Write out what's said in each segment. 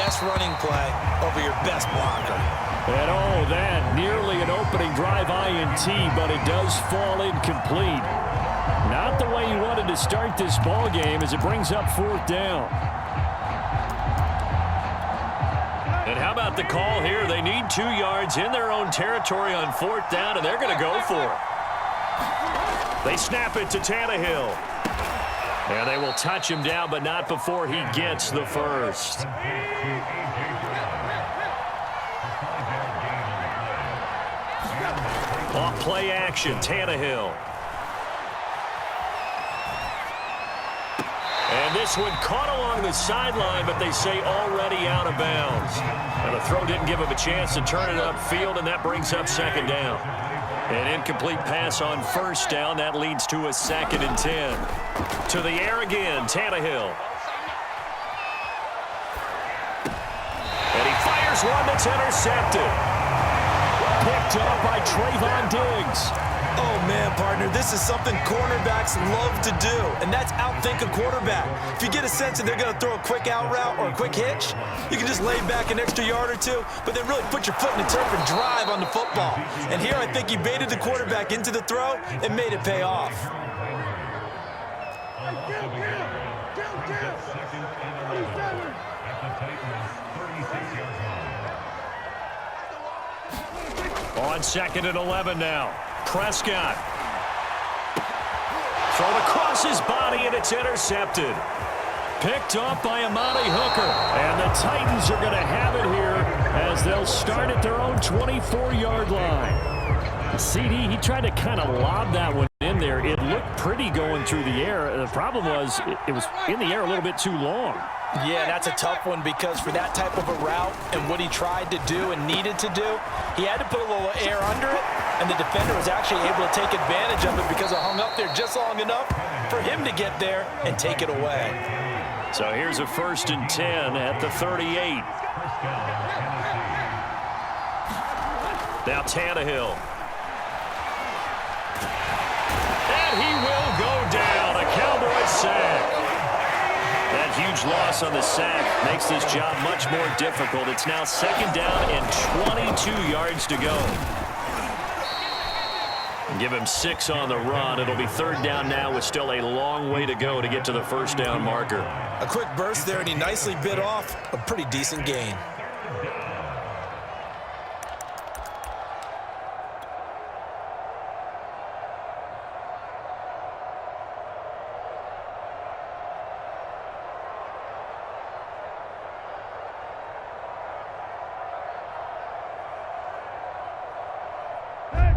best running play over your best blocker. And oh, that nearly an opening drive INT, but it does fall incomplete. Not the way you wanted to start this ball game as it brings up 4th down. And how about the call here? They need 2 yards in their own territory on 4th down, and they're going to go for it. They snap it to Tannehill. And they will touch him down, but not before he gets the first. Off play action, Tannehill. And this one caught along the sideline, but they say already out of bounds. And the throw didn't give him a chance to turn it upfield, and that brings up 2nd down. An incomplete pass on 1st down. That leads to a 2nd and 10. To the air again, Tannehill. And he fires one that's intercepted. Picked up by Trayvon Diggs. Oh, man, partner, this is something cornerbacks love to do, and that's outthink a quarterback. If you get a sense that they're going to throw a quick out route or a quick hitch, you can just lay back an extra yard or 2, but then really put your foot in the turf and drive on the football. And here I think he baited the quarterback into the throw and made it pay off. On 2nd and 11 now. Prescott. Thrown across his body, and it's intercepted. Picked up by Amani Hooker. And the Titans are going to have it here as they'll start at their own 24-yard line. CD, he tried to kind of lob that one in there. It looked pretty going through the air. The problem was it was in the air a little bit too long. Yeah, that's a tough one because for that type of a route and what he tried to do and needed to do, he had to put a little air under it, and the defender was actually able to take advantage of it because it hung up there just long enough for him to get there and take it away. So here's a 1st and 10 at the 38. Now Tannehill. And he will go down. A Cowboy sack. That huge loss on the sack makes this job much more difficult. It's now 2nd down and 22 yards to go. Give him 6 on the run. It'll be 3rd down now with still a long way to go to get to the 1st down marker. A quick burst there, and he nicely bit off a pretty decent gain.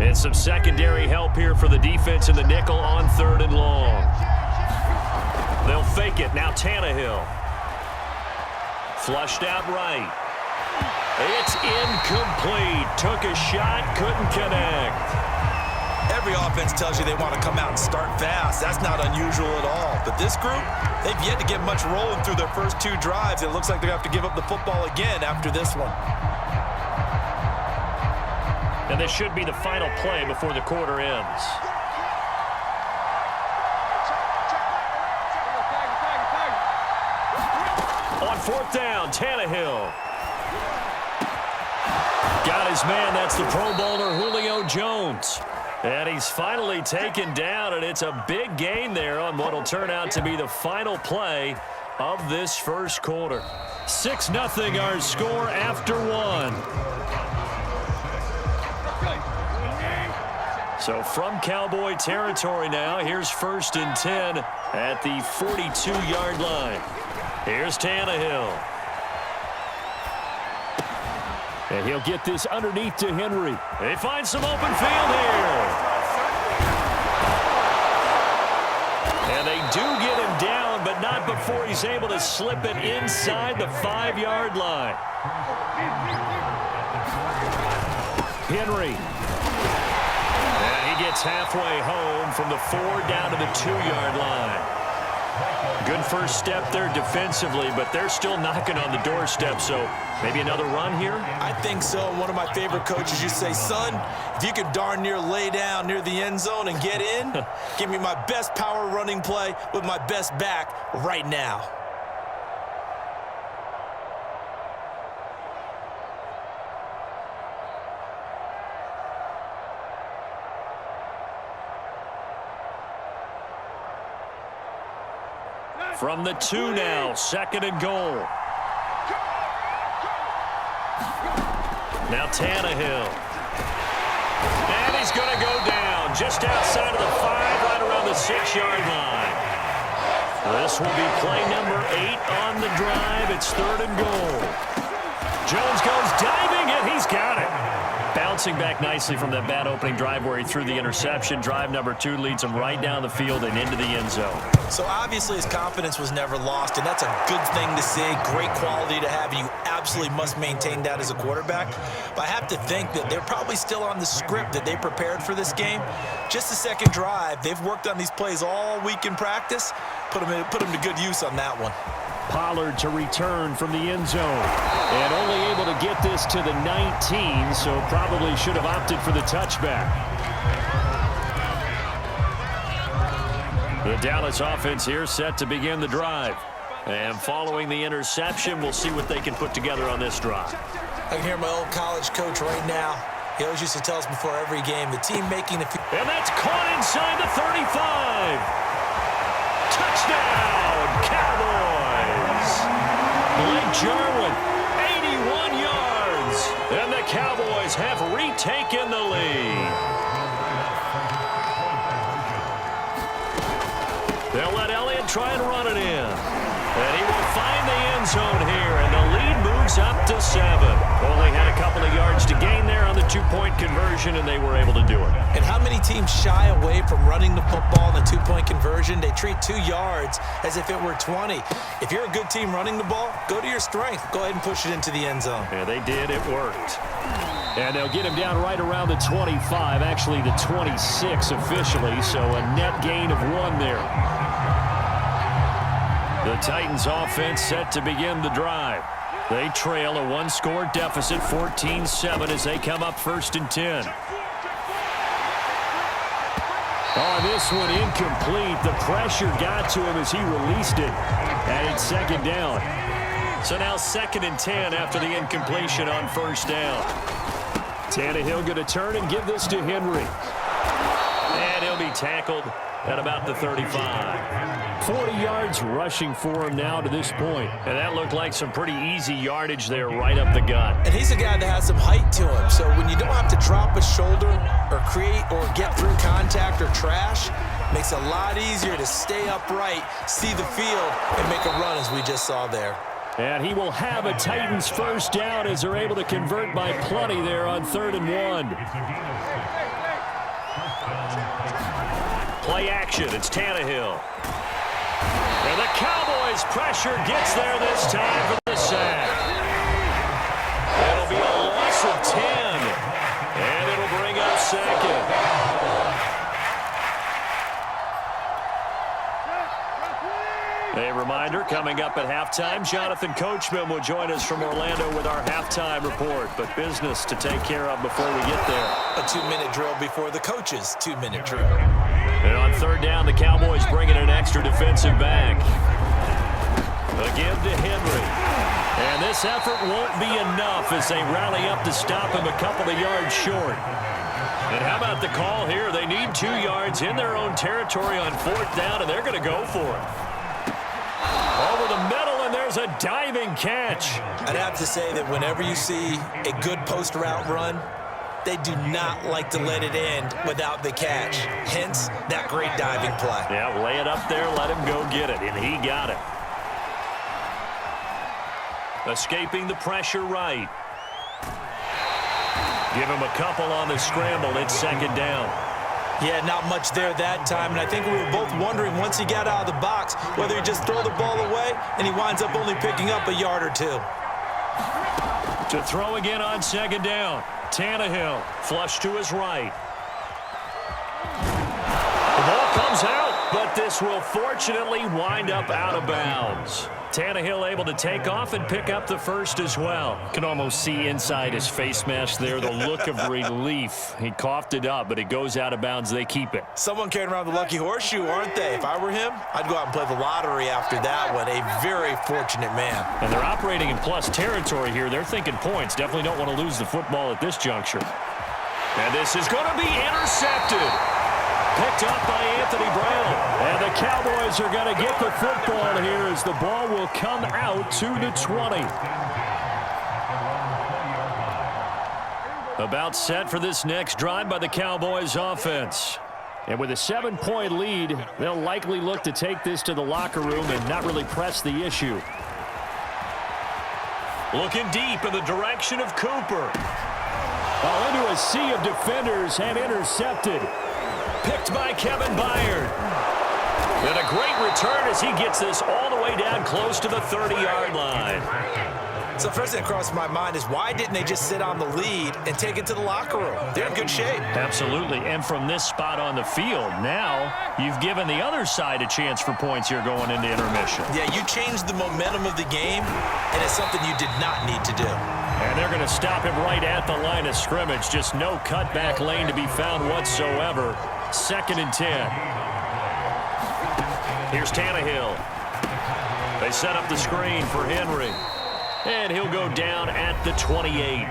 And some secondary help here for the defense in the nickel on 3rd and long. They'll fake it. Now Tannehill. Flushed out right. It's incomplete. Took a shot, couldn't connect. Every offense tells you they want to come out and start fast. That's not unusual at all. But this group, they've yet to get much rolling through their first 2 drives. It looks like they're going to have to give up the football again after this one. And this should be the final play before the quarter ends. On 4th down, Tannehill. Got his man. That's the Pro Bowler Julio Jones. And he's finally taken down, and it's a big gain there on what will turn out to be the final play of this first quarter. 6-0 our score after 1. So from Cowboy territory now, here's 1st and 10 at the 42-yard line. Here's Tannehill. And he'll get this underneath to Henry. They find some open field here. And they do get him down, but not before he's able to slip it inside the 5-yard line. Henry. Gets halfway home from the 4 down to the 2-yard line. Good first step there defensively, but they're still knocking on the doorstep, so maybe another run here? I think so. One of my favorite coaches used to say, son, if you could darn near lay down near the end zone and get in, give me my best power running play with my best back right now. From the 2 now, 2nd and goal. Now Tannehill. And he's going to go down just outside of the 5, right around the 6-yard line. This will be play number 8 on the drive. It's 3rd and goal. Jones goes diving, and he's got it. Bouncing back nicely from that bad opening drive where he threw the interception. Drive number 2 leads him right down the field and into the end zone. So obviously his confidence was never lost, and that's a good thing to see. Great quality to have. You absolutely must maintain that as a quarterback. But I have to think that they're probably still on the script that they prepared for this game. Just the second drive, they've worked on these plays all week in practice. Put them to good use on that one. Pollard to return from the end zone. And only able to get this to the 19, so probably should have opted for the touchback. The Dallas offense here set to begin the drive. And following the interception, we'll see what they can put together on this drive. I can hear my old college coach right now. He always used to tell us before every game, the team making a... And that's caught inside the 35. Touchdown, Cowboys. Blake Jarwin, 81 yards. And the Cowboys have retaken the lead. They'll let Elliott try and run it in. And he will find the end zone here, and the lead moves up to 7. Only had a couple of yards to gain there on the 2-point conversion, and they were able to do it. And how many teams shy away from running the football in the 2-point conversion? They treat 2 yards as if it were 20. If you're a good team running the ball, go to your strength. Go ahead and push it into the end zone. Yeah, they did. It worked. And they'll get him down right around the 25, actually the 26 officially, so a net gain of 1 there. The Titans offense set to begin the drive. They trail a 1-score deficit, 14-7, as they come up 1st and 10. Oh, this one incomplete. The pressure got to him as he released it. And it's 2nd down. So now 2nd and 10 after the incompletion on 1st down. Tannehill going to turn and give this to Henry. And he'll be tackled at about the 35. 40 yards rushing for him now to this point. And that looked like some pretty easy yardage there right up the gut. And he's a guy that has some height to him. So when you don't have to drop a shoulder or create or get through contact or trash, makes it a lot easier to stay upright, see the field, and make a run as we just saw there. And he will have a Titans 1st down as they're able to convert by plenty there on 3rd and 1. Play action. It's Tannehill. And the Cowboys pressure gets there this time for the sack. It'll be a loss of 10. And it'll bring up 2nd. A reminder, coming up at halftime, Jonathan Coachman will join us from Orlando with our halftime report. But business to take care of before we get there. A 2-minute drill before the coach's 2-minute drill. And on 3rd down, the Cowboys bring in an extra defensive back. A give to Henry. And this effort won't be enough as they rally up to stop him a couple of yards short. And how about the call here? They need 2 yards in their own territory on 4th down, and they're going to go for it. Over the middle, and there's a diving catch. I'd have to say that whenever you see a good post route run, they do not like to let it end without the catch. Hence, that great diving play. Yeah, lay it up there, let him go get it, and he got it. Escaping the pressure right. Give him a couple on the scramble. It's 2nd down. Yeah, not much there that time, and I think we were both wondering once he got out of the box whether he'd just throw the ball away, and he winds up only picking up a yard or 2. To throw again on 2nd down. Tannehill, flush to his right. The ball comes out, but this will fortunately wind up out of bounds. Tannehill able to take off and pick up the 1st as well. Can almost see inside his face mask there the look of relief. He coughed it up, but it goes out of bounds. They keep it. Someone carrying around the lucky horseshoe, aren't they? If I were him, I'd go out and play the lottery after that one. A very fortunate man. And they're operating in plus territory here. They're thinking points. Definitely don't want to lose the football at this juncture. And this is going to be intercepted. Picked up by Anthony Brown. And the Cowboys are going to get the football here as the ball will come out to the 20. About set for this next drive by the Cowboys offense. And with a 7-point lead, they'll likely look to take this to the locker room and not really press the issue. Looking deep in the direction of Cooper. Into a sea of defenders and intercepted. Picked by Kevin Byard. And a great return as he gets this all the way down close to the 30-yard line. So first thing that crossed my mind is why didn't they just sit on the lead and take it to the locker room? They're in good shape. Absolutely. And from this spot on the field, now you've given the other side a chance for points here going into intermission. Yeah, you changed the momentum of the game, and it's something you did not need to do. And they're going to stop him right at the line of scrimmage. Just no cutback lane to be found whatsoever. 2nd and 10. Here's Tannehill. They set up the screen for Henry. And he'll go down at the 28.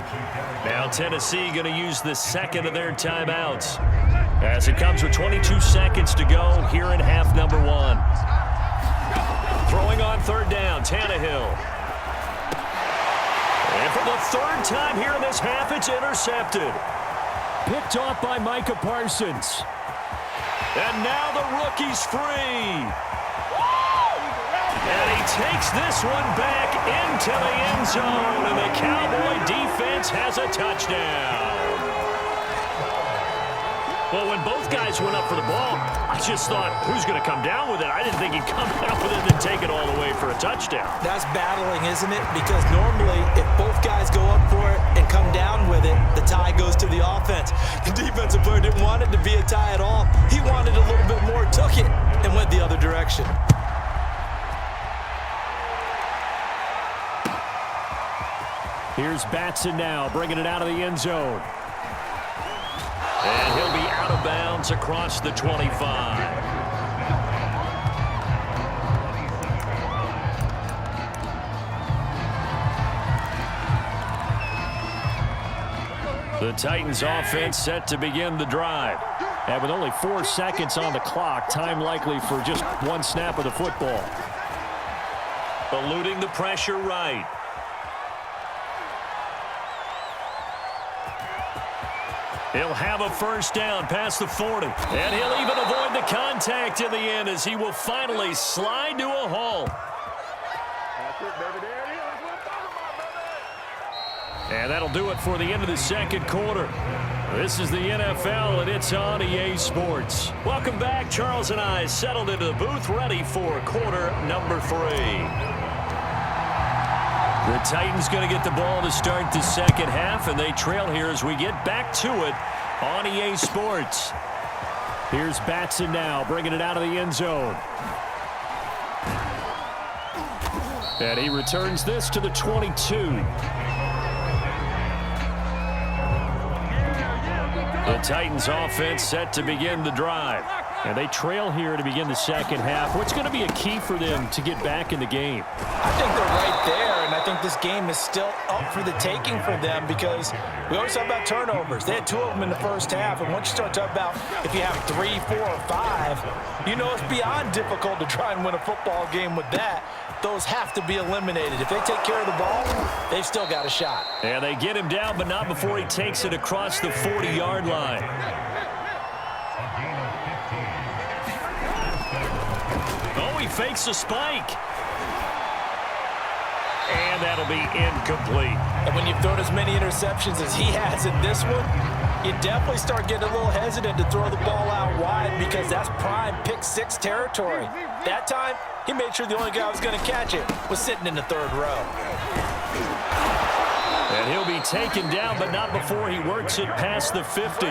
Now Tennessee going to use the second of their timeouts as it comes with 22 seconds to go here in half number 1. Throwing on 3rd down, Tannehill. And for the 3rd time here in this half, it's intercepted. Picked off by Micah Parsons. And now the rookie's free. And he takes this one back into the end zone, and the Cowboy defense has a touchdown. Well, when both guys went up for the ball, I just thought, who's going to come down with it? I didn't think he'd come down with it and take it all the way for a touchdown. That's battling, isn't it? Because normally, if both guys go up for it and come down with it, the tie goes to the offense. The defensive player didn't want it to be a tie at all. He wanted a little bit more, took it, and went the other direction. Here's Batson now, bringing it out of the end zone. And he'll be out of bounds across the 25. The Titans offense set to begin the drive. And with only 4 seconds on the clock, time likely for just one snap of the football. Eluding the pressure right. He'll have a 1st down past the 40. And he'll even avoid the contact in the end as he will finally slide to a halt. And that'll do it for the end of the 2nd quarter. This is the NFL, and it's on EA Sports. Welcome back. Charles and I settled into the booth, ready for quarter number 3. The Titans going to get the ball to start the 2nd half, and they trail here as we get back to it on EA Sports. Here's Batson now, bringing it out of the end zone. And he returns this to the 22. The Titans offense set to begin the drive. And they trail here to begin the 2nd half. What's going to be a key for them to get back in the game? I think they're right there, and I think this game is still up for the taking for them because we always talk about turnovers. They had 2 of them in the first half, and once you start talking about if you have 3, 4, or 5, you know it's beyond difficult to try and win a football game with that. Those have to be eliminated. If they take care of the ball, they've still got a shot. And they get him down, but not before he takes it across the 40-yard line. Oh, he fakes a spike. And that'll be incomplete. And when you've thrown as many interceptions as he has in this one, you definitely start getting a little hesitant to throw the ball out wide because that's prime pick 6 territory. That time, he made sure the only guy who was going to catch it was sitting in the 3rd row. And he'll be taken down, but not before he works it past the 50.